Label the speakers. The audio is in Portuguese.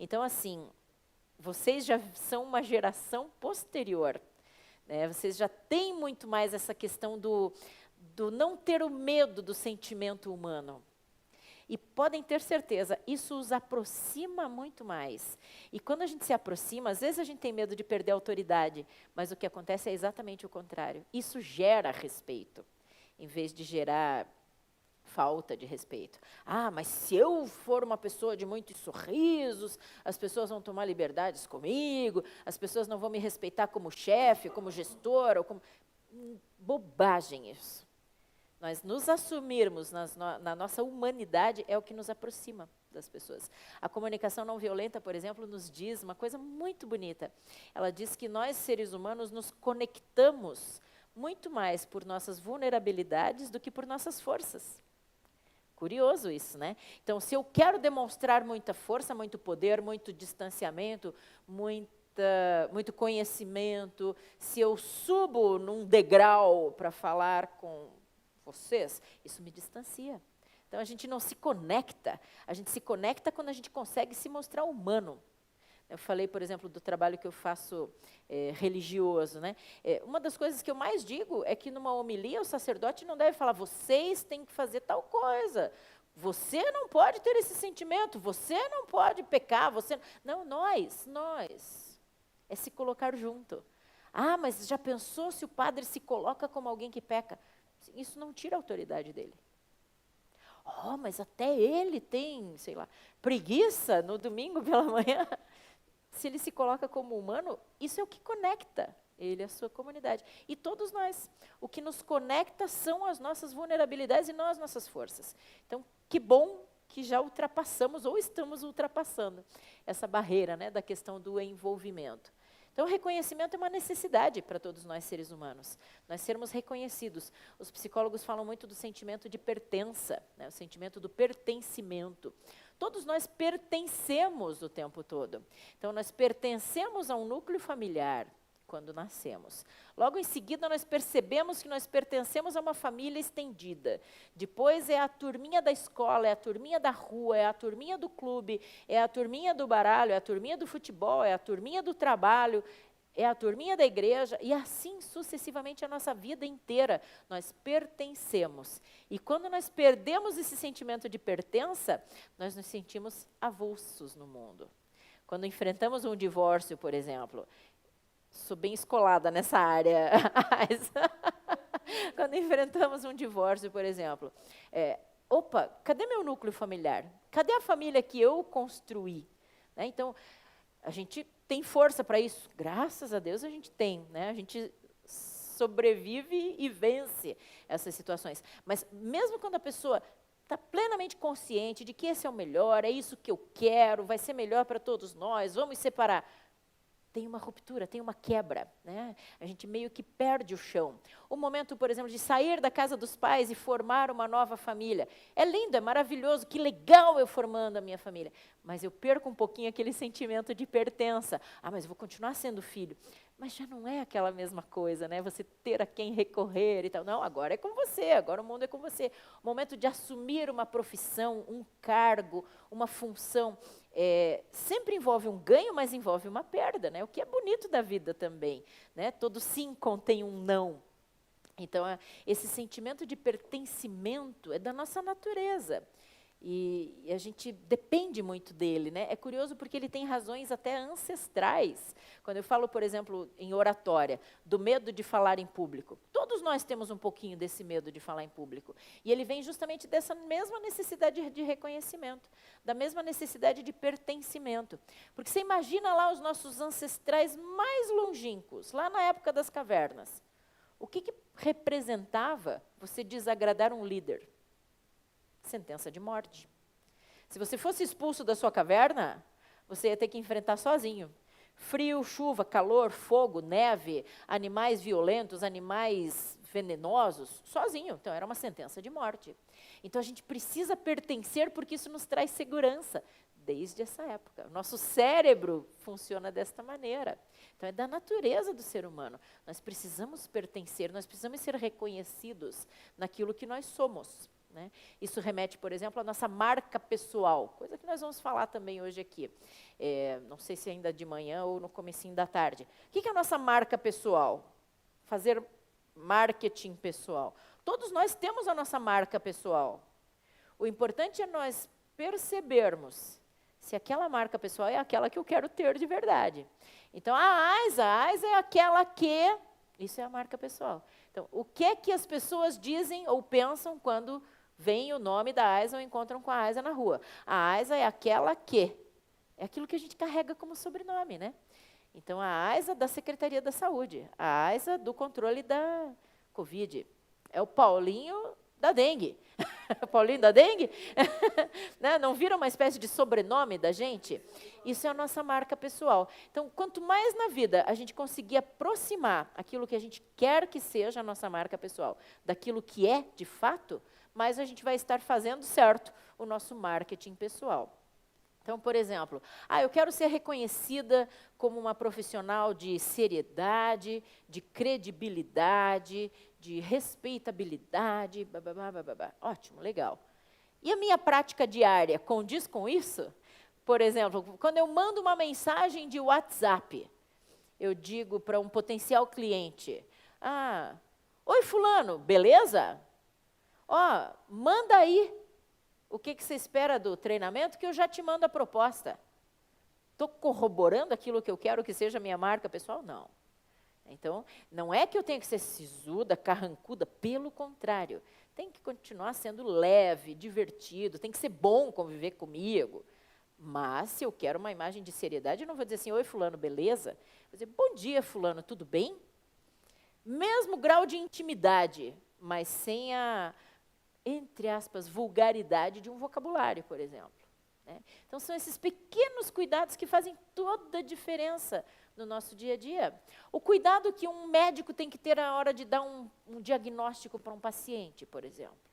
Speaker 1: Então, assim, vocês já são uma geração posterior, né? Vocês já têm muito mais essa questão do não ter o medo do sentimento humano. E podem ter certeza, isso os aproxima muito mais. E quando a gente se aproxima, às vezes a gente tem medo de perder a autoridade, mas o que acontece é exatamente o contrário. Isso gera respeito, em vez de gerar falta de respeito. Ah, mas se eu for uma pessoa de muitos sorrisos, as pessoas vão tomar liberdades comigo, as pessoas não vão me respeitar como chefe, como gestor, ou como... Bobagem isso. Nós nos assumirmos na nossa humanidade é o que nos aproxima das pessoas. A comunicação não violenta, por exemplo, nos diz uma coisa muito bonita. Ela diz que nós, seres humanos, nos conectamos muito mais por nossas vulnerabilidades do que por nossas forças. Curioso isso, né? Então, se eu quero demonstrar muita força, muito poder, muito distanciamento, muito conhecimento, se eu subo num degrau para falar com vocês, isso me distancia. Então, a gente não se conecta. A gente se conecta quando a gente consegue se mostrar humano. Eu falei, por exemplo, do trabalho que eu faço religioso, né? Uma das coisas que eu mais digo é que numa homilia o sacerdote não deve falar, vocês têm que fazer tal coisa, você não pode ter esse sentimento, você não pode pecar, você... Não, nós. É se colocar junto. Ah, mas já pensou se o padre se coloca como alguém que peca? Isso não tira a autoridade dele. Oh, mas até ele tem, sei lá, preguiça no domingo pela manhã. Se ele se coloca como humano, isso é o que conecta ele à sua comunidade. E todos nós. O que nos conecta são as nossas vulnerabilidades e não as nossas forças. Então, que bom que já ultrapassamos, ou estamos ultrapassando, essa barreira, né, da questão do envolvimento. Então, o reconhecimento é uma necessidade para todos nós, seres humanos. Nós sermos reconhecidos. Os psicólogos falam muito do sentimento de pertença, né, o sentimento do pertencimento. Todos nós pertencemos o tempo todo. Então, nós pertencemos a um núcleo familiar quando nascemos. Logo em seguida, nós percebemos que nós pertencemos a uma família estendida. Depois é a turminha da escola, é a turminha da rua, é a turminha do clube, é a turminha do baralho, é a turminha do futebol, é a turminha do trabalho, é a turminha da igreja, e assim sucessivamente a nossa vida inteira. Nós pertencemos. E quando nós perdemos esse sentimento de pertença, nós nos sentimos avulsos no mundo. Quando enfrentamos um divórcio, por exemplo, sou bem escolada nessa área, quando enfrentamos um divórcio, por exemplo, opa, cadê meu núcleo familiar? Cadê a família que eu construí? Né? Então, a gente tem força para isso, graças a Deus a gente tem, né? A gente sobrevive e vence essas situações. Mas mesmo quando a pessoa está plenamente consciente de que esse é o melhor, é isso que eu quero, vai ser melhor para todos nós, vamos separar, tem uma ruptura, tem uma quebra, né? A gente meio que perde o chão. O momento, por exemplo, de sair da casa dos pais e formar uma nova família. É lindo, é maravilhoso, que legal eu formando a minha família. Mas eu perco um pouquinho aquele sentimento de pertença. Ah, mas eu vou continuar sendo filho. Mas já não é aquela mesma coisa, né? Você ter a quem recorrer e tal. Não, agora é com você, agora o mundo é com você. O momento de assumir uma profissão, um cargo, uma função, sempre envolve um ganho, mas envolve uma perda, né? O que é bonito da vida também, né? Todo sim contém um não. Então, esse sentimento de pertencimento é da nossa natureza. E a gente depende muito dele, né? É curioso porque ele tem razões até ancestrais. Quando eu falo, por exemplo, em oratória, do medo de falar em público. Todos nós temos um pouquinho desse medo de falar em público. E ele vem justamente dessa mesma necessidade de reconhecimento, da mesma necessidade de pertencimento. Porque você imagina lá os nossos ancestrais mais longínquos, lá na época das cavernas. O que representava você desagradar um líder? Sentença de morte. Se você fosse expulso da sua caverna, você ia ter que enfrentar sozinho. Frio, chuva, calor, fogo, neve, animais violentos, animais venenosos, sozinho. Então, era uma sentença de morte. Então, a gente precisa pertencer porque isso nos traz segurança. Desde essa época. O nosso cérebro funciona desta maneira. Então, é da natureza do ser humano. Nós precisamos pertencer, nós precisamos ser reconhecidos naquilo que nós somos. né? Isso remete, por exemplo, à nossa marca pessoal, coisa que nós vamos falar também hoje aqui. Não sei se ainda de manhã ou no comecinho da tarde. O que é a nossa marca pessoal? Fazer marketing pessoal. Todos nós temos a nossa marca pessoal. O importante é nós percebermos se aquela marca pessoal é aquela que eu quero ter de verdade. Então, a AISA é aquela que... Isso é a marca pessoal. Então, o que é que as pessoas dizem ou pensam quando veem o nome da AISA ou encontram com a AISA na rua? A AISA é aquela que... É aquilo que a gente carrega como sobrenome, né? Então, a AISA da Secretaria da Saúde, a AISA do controle da Covid. É o Paulinho da dengue. Paulinho da dengue? Né? Não vira uma espécie de sobrenome da gente? Isso é a nossa marca pessoal. Então, quanto mais na vida a gente conseguir aproximar aquilo que a gente quer que seja a nossa marca pessoal, daquilo que é de fato, mais a gente vai estar fazendo certo o nosso marketing pessoal. Então, por exemplo, eu quero ser reconhecida como uma profissional de seriedade, de credibilidade, de respeitabilidade, Ótimo, legal. E a minha prática diária condiz com isso? Por exemplo, quando eu mando uma mensagem de WhatsApp, eu digo para um potencial cliente, oi fulano, beleza? Manda aí o que você espera do treinamento, que eu já te mando a proposta. Estou corroborando aquilo que eu quero que seja a minha marca pessoal? Não. Então, não é que eu tenha que ser sisuda, carrancuda, pelo contrário. Tem que continuar sendo leve, divertido, tem que ser bom conviver comigo. Mas, se eu quero uma imagem de seriedade, eu não vou dizer assim, oi fulano, beleza? Vou dizer, bom dia fulano, tudo bem? Mesmo grau de intimidade, mas sem a... entre aspas, vulgaridade de um vocabulário, por exemplo. Né? Então, são esses pequenos cuidados que fazem toda a diferença no nosso dia a dia. O cuidado que um médico tem que ter na hora de dar um diagnóstico para um paciente, por exemplo.